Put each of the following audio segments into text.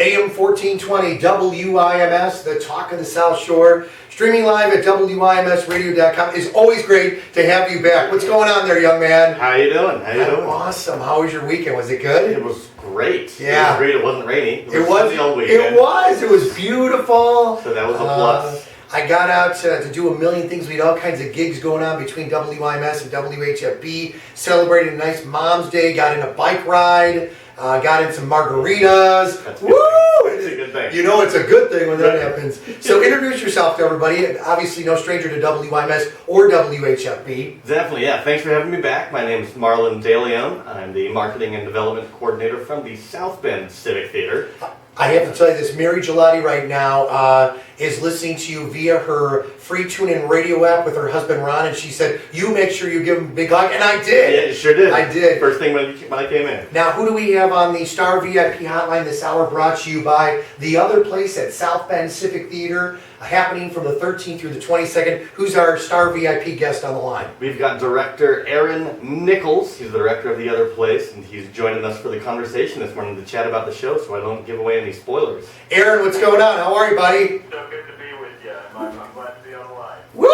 AM 1420 WIMS, the talk of the South Shore. Streaming live at WIMSradio.com. It's always great to have you back. What's going on there, young man? How you doing? How you doing? Awesome. How was your weekend? Was it good? It was great. Yeah. It was great. It wasn't rainy. It was. All weekend. It was beautiful. So that was a plus. I got out to do a million things. We had all kinds of gigs going on between WIMS and WHFB. Celebrated a nice Mom's Day. Got in a bike ride. Got in some margaritas. That's Woo! It's a good thing. You know it's a good thing when that happens. So introduce yourself to everybody. Obviously no stranger to WIMS or WHFB. Definitely, yeah. Thanks for having me back. My name is Marlon Deleon. I'm the Marketing and Development Coordinator from the South Bend Civic Theater. I have to tell you this, Mary Gelati right now is listening to you via her free tune-in radio app with her husband Ron, and she said, you make sure you give him a big hug, and I did. Yeah, you sure did. I did. First thing when I came in. Now, who do we have on the Star VIP hotline this hour, brought to you by The Other Place at South Bend Civic Theater, happening from the 13th through the 22nd. Who's our Star VIP guest on the line? We've got director Aaron Nichols. He's the director of The Other Place, and he's joining us for the conversation this morning to chat about the show, so I don't give away any spoilers. Aaron, what's going on? How are you, buddy? So good to be with you. I'm glad to be on the line. Woo!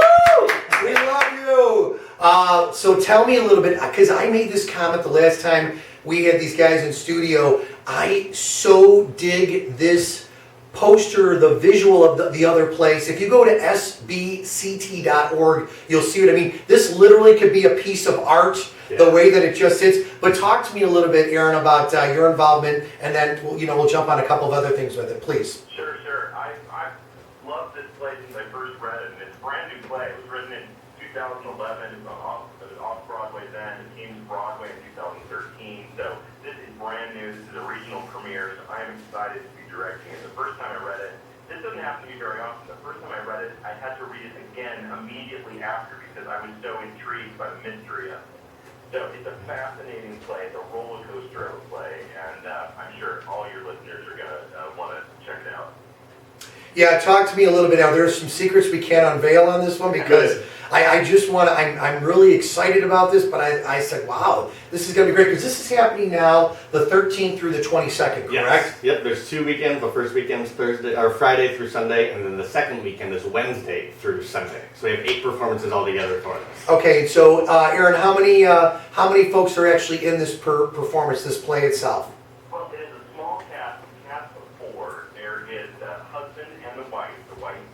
We love you! So tell me a little bit, because I made this comment the last time we had these guys in studio. I so dig this poster, the visual of the Other Place. If you go to sbct.org, you'll see what I mean. This literally could be a piece of art, the way that it just sits. But talk to me a little bit, Aaron, about your involvement, and then we'll jump on a couple of other things with it, please. Sure. I love this play since I first read it, and it's a brand new play. It was written in 2011. It was off Broadway then. It came to Broadway in 2013. So this is brand new. This is a regional premiere. So I am excited to be directing it. The first time I read it, this doesn't happen to me very often. The first time I read it, I had to read it again immediately after because I was so intrigued by the mystery of it. So it's a fascinating play. It's a roller coaster of a play, and I'm sure all your listeners are going to want to check it out. Yeah, talk to me a little bit now. There are some secrets we can't unveil on this one because I just want to, I'm really excited about this, but I said, wow, this is going to be great because this is happening now the 13th through the 22nd, correct? Yes. Yep, there's 2 weekends. The first weekend's Friday through Sunday, and then the second weekend is Wednesday through Sunday. So we have 8 performances altogether for us. Okay, so Aaron, how many folks are actually in this performance, this play itself? Well, it is a small cast of 4. There is the husband and the wife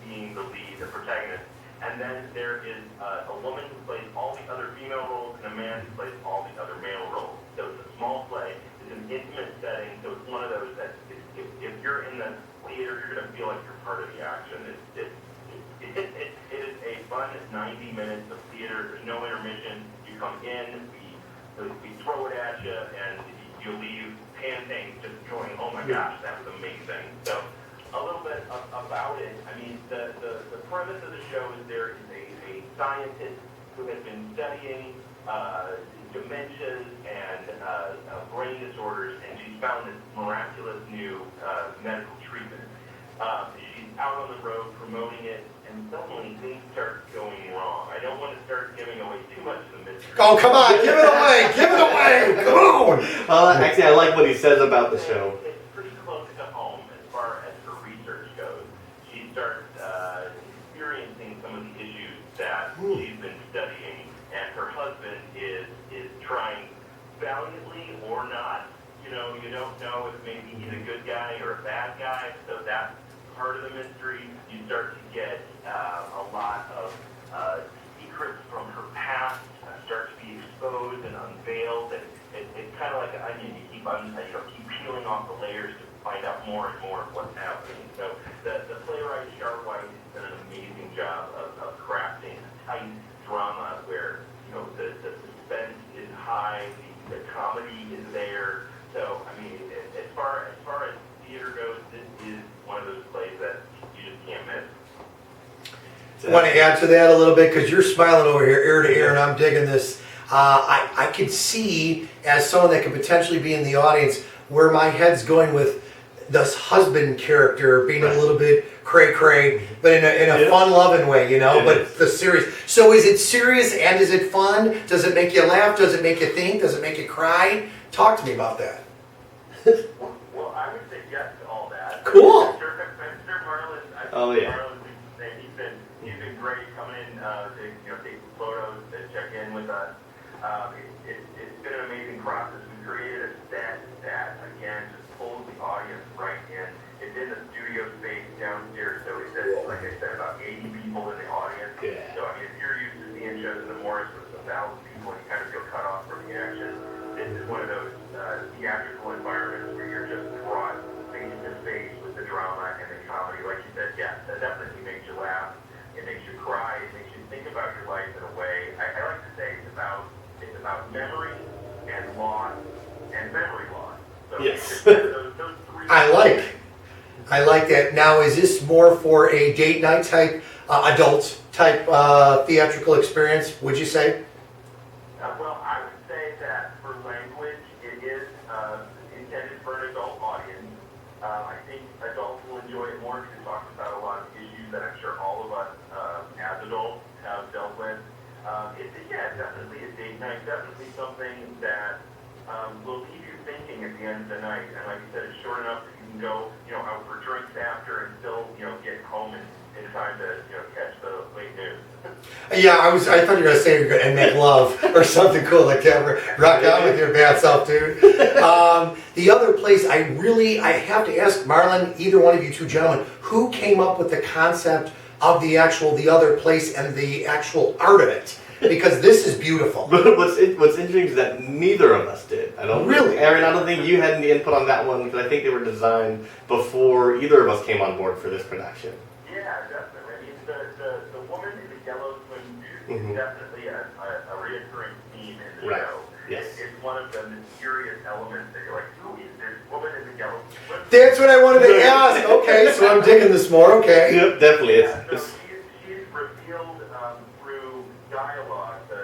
being the lead, the protagonist. And then there is a woman who plays all the other female roles and a man who plays all the other male roles. So it's a small play. It's an intimate setting. So it's one of those that if you're in the theater, you're going to feel like you're part of the action. It is a fun 90 minutes of theater. There's no intermission. You come in, we throw it at you, and you leave panting, just going, oh my gosh, that was amazing. So a little bit about it. I mean, the premise of the show is there is a scientist who has been studying dementias and brain disorders, and she's found this miraculous new medical treatment. She's out on the road promoting it, and suddenly things start going wrong. I don't want to start giving away too much of the mystery. Oh, come on, give it away, give it away, come on! Actually, I like what he says about the show. It's pretty close to home as far as her research goes. She starts experiencing some of the issues that she's been studying, and her husband is trying valiantly or not. You don't know if maybe he's a good guy or a bad guy, so that's part of the mystery. You start to get a lot of secrets from her past start to be exposed and unveiled, and it's kind of like an onion. You keep peeling off the layers to find out more and more of what's happening. So the playwright Char White has done an amazing job of crafting a tight drama where the suspense is high, the comedy is there. So I mean, as far as theater goes, this is one of those plays that you just can't miss. I want to add to that a little bit because you're smiling over here, ear to ear, and I'm digging this. I could see, as someone that could potentially be in the audience, where my head's going with this husband character being a little bit cray-cray, but in a fun, loving way, but the serious. So is it serious and is it fun? Does it make you laugh? Does it make you think? Does it make you cry? Talk to me about that. Well, I would say yes to all that. Cool. Mr. Marlon, Oh, yeah. Marlon, he's been great coming in to take some photos, to check in with us. It's been an amazing process. We created a set that again just pulls the audience right in. It's in the studio space downstairs, so it's like I said, about 80 people in the audience. Yeah. So I mean, if you're used to seeing shows in the Morris with 1,000 people and you kind of feel cut off from the action, this is one of those theatrical environments where you're just brought face to face with the drama and the comedy. Like you said, yeah, that definitely makes you laugh. It makes you cry. It makes you think about your life in a way. I like to say it's about memory and loss and memory loss. So Yes. those three. I like that. Now, is this more for a date night type, adult type theatrical experience, would you say? Well, I would say that for language, it is intended for an adult audience. I think adults will enjoy it more because it talks about a lot of issues that I'm sure all of us as adults have dealt with. It's definitely a date night, definitely something that will leave you thinking at the end of the night. And like you said, it's short enough that you can go, out for drinks after and still, get home in time to, catch the late news. Yeah, I thought you were gonna say you're gonna make love or something cool like that. Rock out with your bad self, dude. The other place I have to ask Marlon, either one of you two gentlemen, who came up with the concept of the other place and the actual art of it? Because this is beautiful. But what's interesting is that neither of us did. Really? Aaron, I don't think you had any input on that one because I think they were designed before either of us came on board for this production. Yeah, definitely. I mean, the woman in the yellow swimsuit Mhm. is definitely a reoccurring theme in the Right. show. Yes. It's one of the mysterious elements that you're like, who is this woman in the yellow swimsuit? That's what I wanted to ask. Okay, so I'm digging this more. Okay. Yep, definitely. So she's revealed through dialogue. The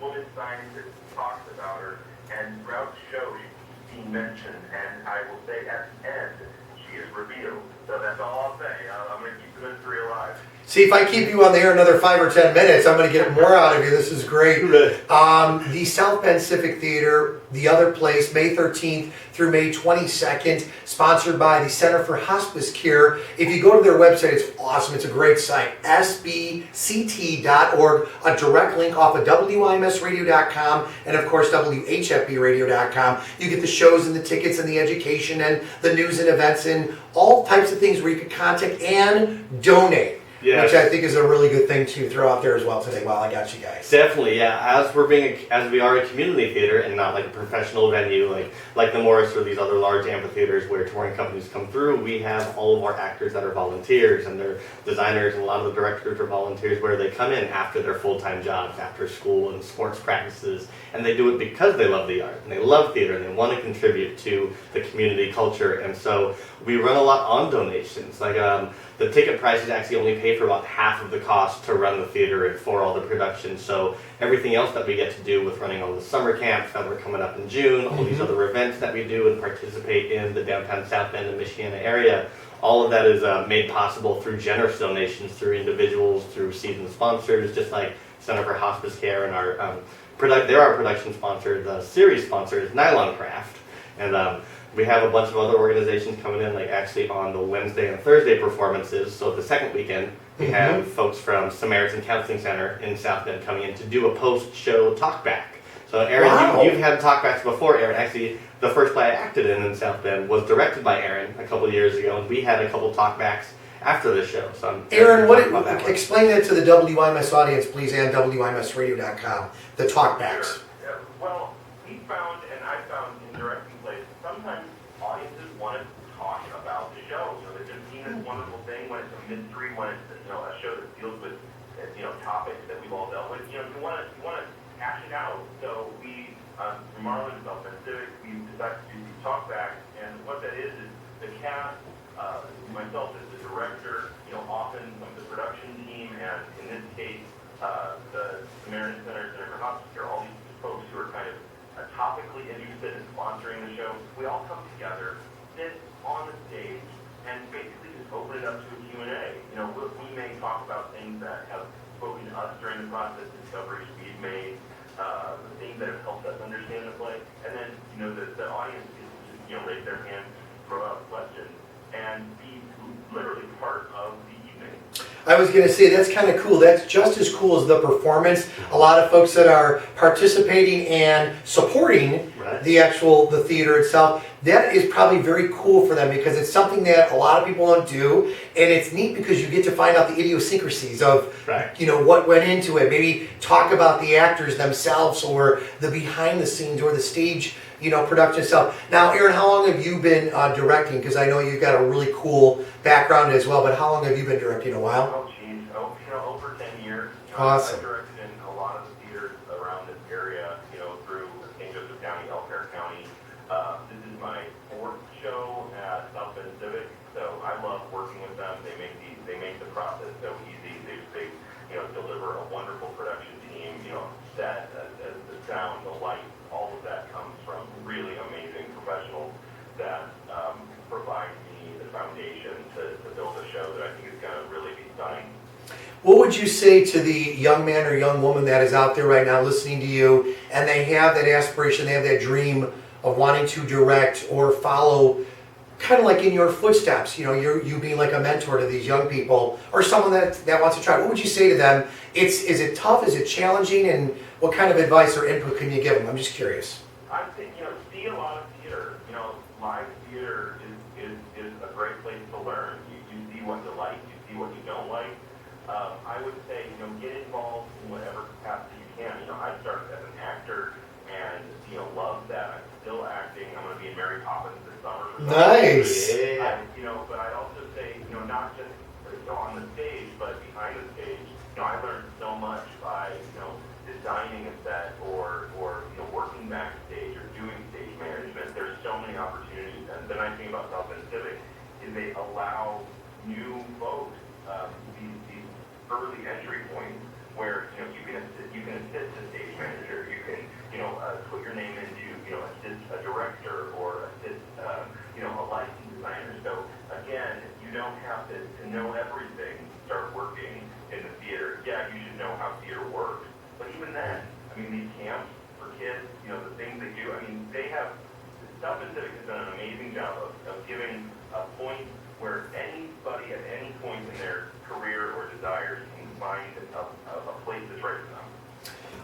woman scientist talks about her, and throughout the show she's being mentioned. And I will say at the end, she is revealed. So that's all I'll say. I'm going to keep the mystery alive. See, if I keep you on the air another 5 or 10 minutes, I'm going to get more out of you. This is great. The South Bend Civic Theater, the other place, May 13th through May 22nd, sponsored by the Center for Hospice Care. If you go to their website, it's awesome. It's a great site, sbct.org, a direct link off of WIMSradio.com and, of course, WHFBradio.com. You get the shows and the tickets and the education and the news and events and all types of things where you can contact and donate. Yes. Which I think is a really good thing to throw out there as well today while I got you guys. Definitely, yeah. As we are a community theater and not like a professional venue like the Morris or these other large amphitheaters where touring companies come through, we have all of our actors that are volunteers and they're designers, and a lot of the directors are volunteers where they come in after their full-time jobs, after school and sports practices, and they do it because they love the art and they love theater and they want to contribute to the community culture. And so we run a lot on donations. Like the ticket prices actually only pay for about half of the cost to run the theater and for all the productions. So everything else that we get to do with running all the summer camps that were coming up in June, all these other events that we do and participate in the downtown South Bend and Michiana area, all of that is made possible through generous donations, through individuals, through seasoned sponsors, just like Center for Hospice Care and our they're our production sponsor. The series sponsor is Nylon Craft, and we have a bunch of other organizations coming in, like actually on the Wednesday and Thursday performances. So the second weekend, we have folks from Samaritan Counseling Center in South Bend coming in to do a post-show talkback. So Aaron, Wow. you've had talkbacks before, Aaron. Actually, the first play I acted in South Bend was directed by Aaron a couple years ago, and we had a couple talkbacks after the show. So I'm Aaron, explain explain that to the WIMS audience, please, and WIMSradio.com, the talkbacks. Sure. Well, we found, and I found in directing plays, sometimes audiences want to talk about the show. They've just seen this wonderful thing when it's a mystery, when it's a show that deals with topics that we've all dealt with. You want to hash it out. So we, Marlon South Bend Civic, we decided to do these talkbacks, and what that is the cast, myself as the director, often some of the production team, and in this case, the Samaritan Center for Hospice Care, all these folks who are kind of topically interested in sponsoring the show, we all come together, sit on the stage, and basically just open it up to a Q&A. We may talk about things that have spoken to us during the process, discoveries we've made, things that have helped us understand the play, and then, the audience can just, raise their hand, throw I was gonna say, that's kind of cool. That's just as cool as the performance. A lot of folks that are participating and supporting Right. the theater itself, that is probably very cool for them because it's something that a lot of people don't do, and it's neat because you get to find out the idiosyncrasies of, Right. what went into it. Maybe talk about the actors themselves or the behind the scenes or the stage, production itself. Now, Aaron, how long have you been directing? Because I know you've got a really cool background as well, but how long have you been directing? A while? Oh, geez. Over 10 years. Awesome. I've directed in a lot of the theaters around this area, through St. Joseph County, Elkhart County. This is my fourth show at South Bend Civic, so I love working with them. They make the process so easy. They deliver a wonderful production team. Set, the sound, the light, all of that comes from really amazing professionals that provide me the foundation to build a show that I think is going to really be stunning. What would you say to the young man or young woman that is out there right now listening to you and they have that aspiration, they have that dream of wanting to direct or follow kind of like in your footsteps, you being like a mentor to these young people or someone that wants to try? What would you say to them? Is it tough? Is it challenging? And what kind of advice or input can you give them? I'm just curious. I think, see a lot of theater. Live theater is a great place to learn. You see what you like, you see what you don't like. I would say, get involved in whatever capacity you can. I started as an actor and, love that. I'm still acting. I'm going to be in Mary Poppins this summer. Nice. But I'd also say, not just on the stage, but behind the stage. I learned so much by, designing a set or working backstage or doing stage management. There's so many opportunities. And the nice thing about South Bend Civic is they allow new folks these early entry points where you can assist a stage manager. You can put your name into assist a director or assist a lighting designer. So again, you don't have to know everything to start working in the theater. Yeah, you should know how theater works, but even then, these camps for kids, the things they do. They have South Bend Civic has done an amazing job of giving a point where anybody at any point in their career or desires can find a place that's right for them.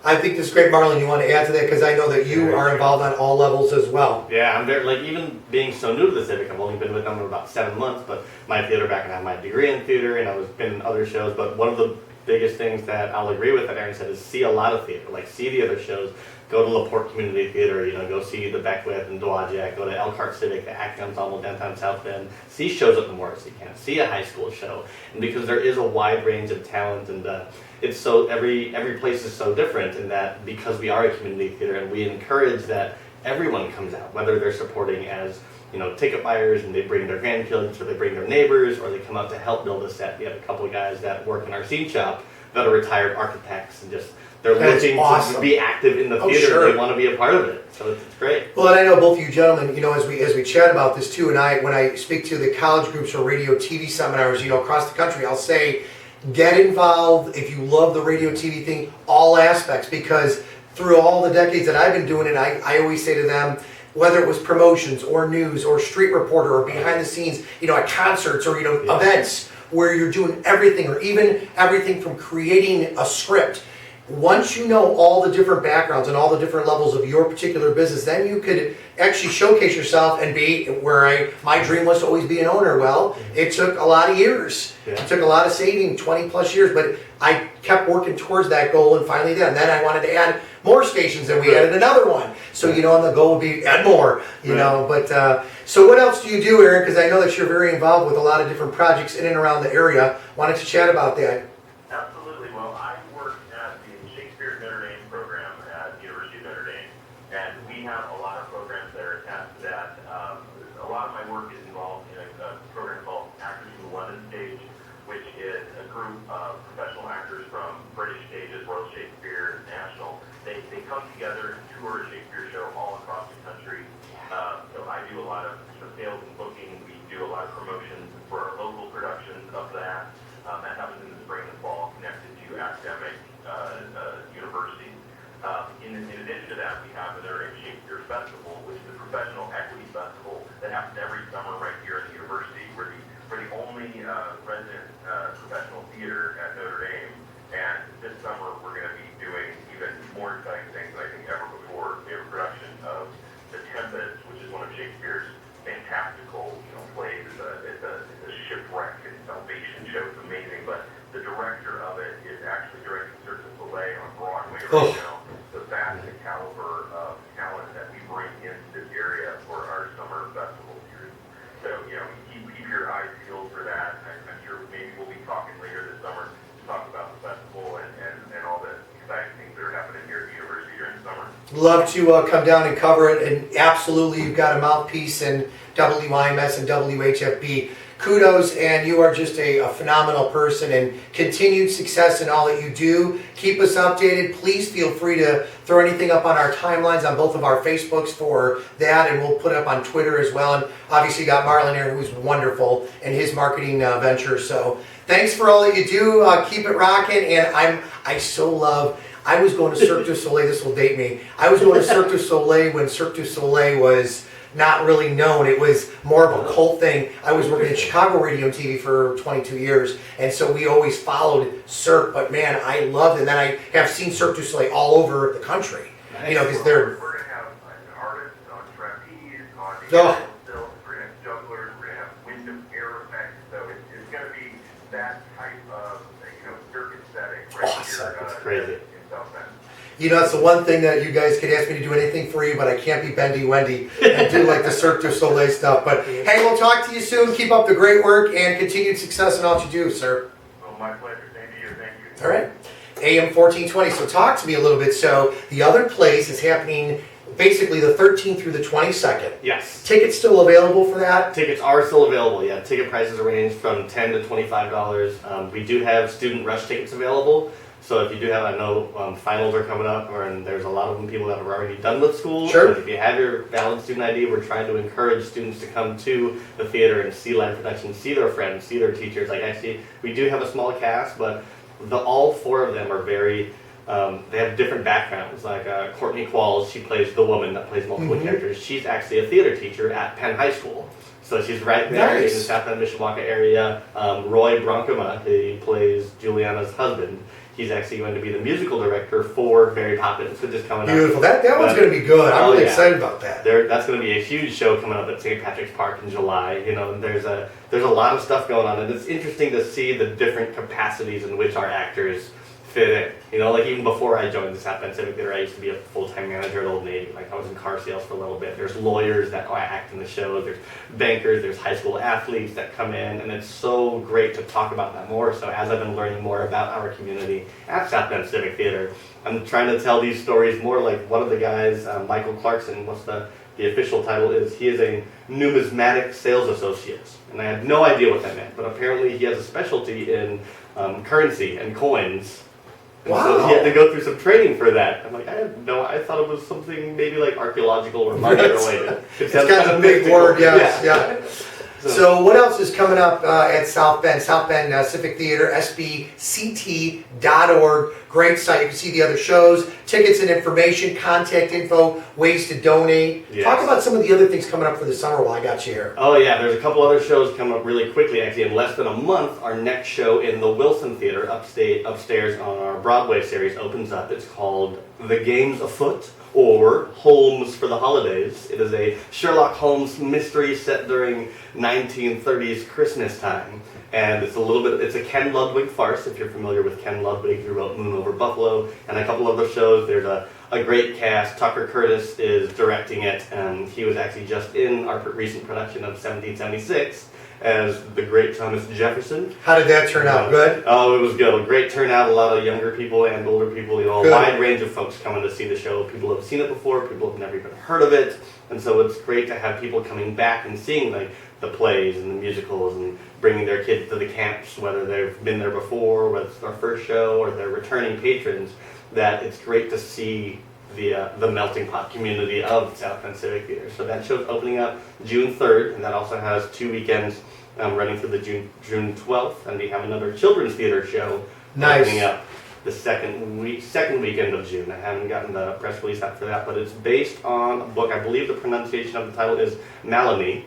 I think this is great, Marlon. You want to add to that? Because I know that you are involved on all levels as well. Yeah, I'm very, even being so new to the Civic, I've only been with them for about 7 months, but my theater background, I have my degree in theater, and I've been in other shows, but one of the biggest things that I'll agree with that Aaron said is see a lot of theater, see the other shows, go to LaPorte Community Theater, go see the Beckwith and Dowagiac, go to Elkhart Civic, the Acting Ensemble downtown South Bend, see shows at the Morrissey Camp, see a high school show, and because there is a wide range of talent and it's so, every place is so different in that because we are a community theater and we encourage that everyone comes out, whether they're supporting as ticket buyers and they bring their grandkids or they bring their neighbors or they come out to help build a set. We have a couple of guys that work in our scene shop that are retired architects and just they're That's looking awesome. to be active in the theater. Sure. They want to be a part of it, so it's great. Well, and I know both of you gentlemen, as we chat about this too, and when I speak to the college groups or radio TV seminars, across the country, I'll say, get involved if you love the radio TV thing, all aspects, because through all the decades that I've been doing it, I always say to them, whether it was promotions or news or street reporter or behind the scenes, at concerts or, events where you're doing everything or even everything from creating a script. Once you know all the different backgrounds and all the different levels of your particular business, then you could actually showcase yourself and be where my dream was to always be an owner. Well, it took a lot of years. Yeah. It took a lot of saving, 20 plus years, but I kept working towards that goal and finally did. And then I wanted to add more stations and we added another one. So, and the goal would be add more, but so what else do you do, Aaron? Because I know that you're very involved with a lot of different projects in and around the area. Wanted to chat about that. Absolutely. Well, I work at the Shakespeare Notre Dame program at the University of Notre Dame, and we have a lot of programs that are attached to that. A lot of my work is involved in a program called Actors in the London Stage, which is a group of professional actors from British stages, Royal Shakespeare, National. They come together and tour a Shakespeare show all across the country. So I do a lot of sales and booking. We do a lot of promotions for our local productions of that. That happens in the spring and fall, connected to academic universities. In addition to that, we have the Notre Dame Shakespeare Festival, which is a professional equity festival that happens every summer right here at the university. We're the only resident professional theater love to come down and cover it, and absolutely you've got a mouthpiece in WIMS and WHFB. Kudos, and you are just a phenomenal person, and continued success in all that you do. Keep us updated. Please feel free to throw anything up on our timelines on both of our Facebooks for that, and we'll put it up on Twitter as well. And obviously you got Marlon here, who's wonderful in his marketing venture. So thanks for all that you do. Keep it rocking, and I so love. I was going to Cirque du Soleil. This will date me. I was going to Cirque du Soleil when Cirque du Soleil was not really known. It was more of a cult thing. I was working in Chicago radio and TV for 22 years, and so we always followed Cirque, but man, I loved it. And then I have seen Cirque du Soleil all over the country, you know, because they're... We're going to have artists on trapeze, on the stilts, we're going to have jugglers, we're going to have wind of air effects, so it's going to be that type of, circus setting right Awesome. here It's crazy. in South Bend. You know, it's the one thing that you guys could ask me to do anything for you, but I can't be Bendy Wendy and do like the Cirque du Soleil stuff. But hey, we'll talk to you soon. Keep up the great work and continued success in all that you do, sir. Well, my pleasure. Same to you. Thank you. All right. AM 1420. So talk to me a little bit. So the other place is happening basically the 13th through the 22nd. Yes. Tickets still available for that? Tickets are still available, yeah. Ticket prices range from $10 to $25. We do have student rush tickets available. So if you do have, I know finals are coming up, and there's a lot of them people that have already done with school. Sure. But if you have your valid student ID, we're trying to encourage students to come to the theater and see live production, see their friends, see their teachers. Like actually, we do have a small cast, but all four of them are very, they have different backgrounds. Like Courtney Qualls, she plays the woman that plays multiple characters. She's actually a theater teacher at Penn High School. So she's right there in the South Bend, Mishawaka area. Roy Bronkema, he plays Juliana's husband. He's actually going to be the musical director for Mary Poppins, which is coming up. Beautiful. That one's going to be good. I'm really excited about that. That's going to be a huge show coming up at St. Patrick's Park in July. You know, there's a lot of stuff going on, and it's interesting to see the different capacities in which our actors fit in. You know, like even before I joined the South Bend Civic Theater, I used to be a full-time manager at Old Navy. Like I was in car sales for a little bit. There's lawyers that act in the shows. There's bankers. There's high school athletes that come in, and it's so great to talk about that more. So as I've been learning more about our community at South Bend Civic Theater, I'm trying to tell these stories more. Like one of the guys, Michael Clarkson, what's the official title is, he is a numismatic sales associate. And I had no idea what that meant, but apparently he has a specialty in currency and coins. And so he had to go through some training for that. I'm like, I thought it was something maybe like archaeological or market related. It's got a big word, yes, yeah. So what else is coming up at South Bend? South Bend Civic Theater, sbct.org. Great site. You can see the other shows, tickets and information, contact info, ways to donate. Yes. Talk about some of the other things coming up for the summer while I got you here. Oh yeah, there's a couple other shows coming up really quickly. Actually, in less than a month, our next show in the Wilson Theater upstairs on our Broadway series opens up. It's called The Games Afoot, or Holmes for the Holidays. It is a Sherlock Holmes mystery set during 1930s Christmas time. And it's a Ken Ludwig farce, if you're familiar with Ken Ludwig, who wrote Moon Over Buffalo, and a couple other shows. There's a great cast. Tucker Curtis is directing it, and he was actually just in our recent production of 1776 as the great Thomas Jefferson. How did that turn out? Good? Oh, it was good. A great turnout, a lot of younger people and older people, a wide range of folks coming to see the show. People who have seen it before, people who have never even heard of it. And so it's great to have people coming back and seeing like the plays and the musicals and bringing their kids to the camps, whether they've been there before, whether it's their first show or they're returning patrons, that it's great to see the melting pot community of South Bend Civic Theater. So that show's opening up June 3rd, and that also has 2 weekends running through the June 12th, and we have another children's theater show opening up the second weekend of June. I haven't gotten the press release out for that, but it's based on a book. I believe the pronunciation of the title is Melanie.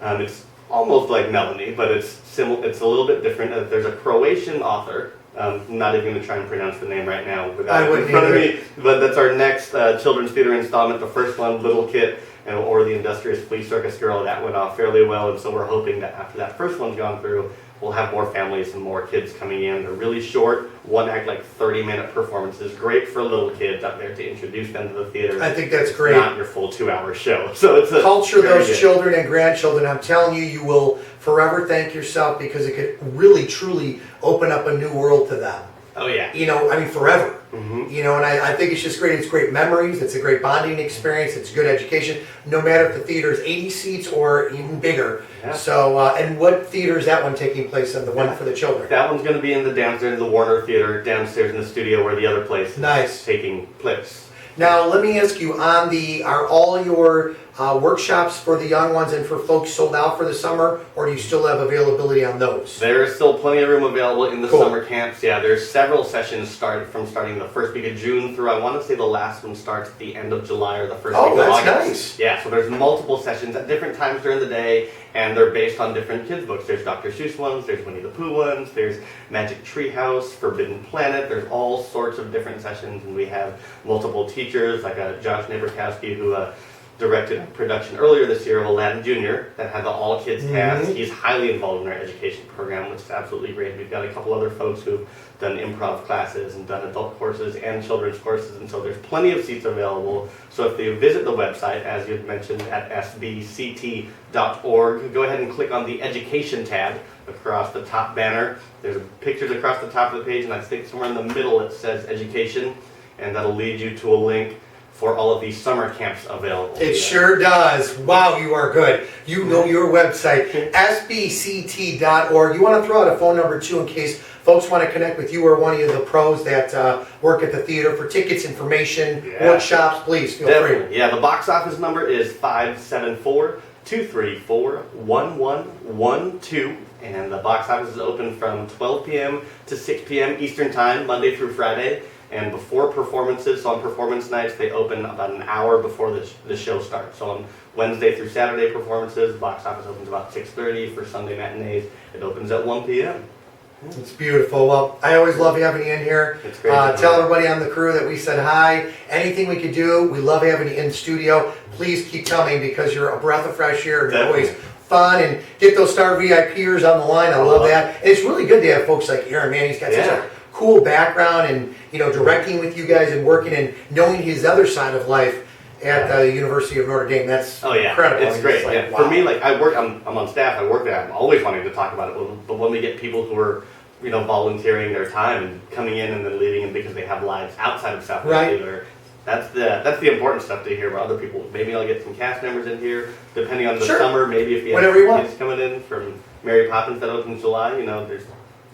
It's almost like Melanie, but it's a little bit different. There's a Croatian author. I'm not even going to try and pronounce the name right now without it in front of me, but that's our next children's theater installment. The first one, Little Kit, or The Industrious Flea Circus Girl, that went off fairly well, and so we're hoping that after that first one's gone through, we'll have more families and more kids coming in. They're really short, one act, like 30-minute performances. Great for little kids out there to introduce them to the theater. I think that's great. Not your full 2-hour show. So it's culture those children and grandchildren. I'm telling you, you will forever thank yourself because it could really, truly open up a new world to them. Oh yeah. you know, I mean, forever. Mm-hmm. You know, and I think it's just great. It's great memories. It's a great bonding experience. It's good education, no matter if the theater is 80 seats or even bigger. Yeah. So, and what theater is that one taking place in? The one for the children? That one's going to be in the downstairs in the Warner Theater, downstairs in the studio where the other place is Nice. taking place. Now, let me ask you, are all your workshops for the young ones and for folks sold out for the summer, or do you still have availability on those? There is still plenty of room available in the Cool. summer camps. Yeah, there's several sessions starting the first week of June through, I want to say the last one starts at the end of July or the first Oh, week of that's August. nice. Yeah, so there's multiple sessions at different times during the day, and they're based on different kids' books. There's Dr. Seuss ones, there's Winnie the Pooh ones, there's Magic Treehouse, Forbidden Planet. There's all sorts of different sessions, and we have multiple teachers, like Josh Naberkowski, who directed a production earlier this year of Aladdin Jr. that had the all kids cast. He's highly involved in our education program, which is absolutely great. We've got a couple other folks who've done improv classes and done adult courses and children's courses, and so there's plenty of seats available. So if you visit the website, as you mentioned, at sbct.org, go ahead and click on the education tab across the top banner. There's pictures across the top of the page, and I think somewhere in the middle it says education, and that'll lead you to a link for all of these summer camps available. It sure does. Wow, you are good. You know your website, sbct.org. You want to throw out a phone number too in case folks want to connect with you or one of the pros that work at the theater for tickets, information, workshops, please feel free. Yeah, the box office number is 574-234-1112, and the box office is open from 12 p.m. to 6 p.m. Eastern Time, Monday through Friday. And before performances, so on performance nights, they open about an hour before the show starts. So on Wednesday through Saturday performances, box office opens about 6:30. For Sunday matinees, it opens at 1 p.m. It's beautiful. Well, I always love having you in here. It's great. Tell everybody on the crew that we said hi. Anything we could do, we love having you in studio. Please keep coming because you're a breath of fresh air and you're always fun, and get those star VIPers on the line. I love that. And it's really good to have folks like Aaron, man. He's got such a cool background, and you know, directing with you guys and working and knowing his other side of life at the University of Notre Dame. That's incredible. It's great. Like, yeah. wow. For me, like I'm on staff. I work there. I'm always wanting to talk about it. But when we get people who are, you know, volunteering their time and coming in and then leaving, and because they have lives outside of Southwest Theater, that's the important stuff to hear about other people. Maybe I'll get some cast members in here, depending on the summer. Maybe if you have kids coming in from Mary Poppins that opens in July, you know, there's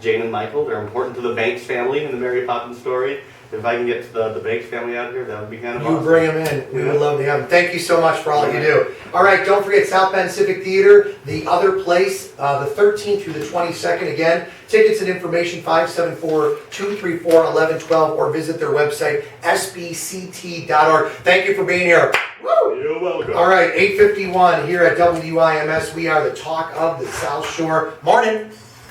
Jane and Michael. They're important to the Banks family in the Mary Poppins story. If I can get the Banks family out here, that would be kind of awesome. You bring them in. We would love to have them. Thank you so much for all you do. All right, don't forget South Bend Civic Theater, the other place, the 13th through the 22nd. Again, tickets and information 574-234-1112, or visit their website, sbct.org. Thank you for being here. Woo! You're welcome. All right, 8:51 here at WIMS. We are the talk of the South Shore. Morning.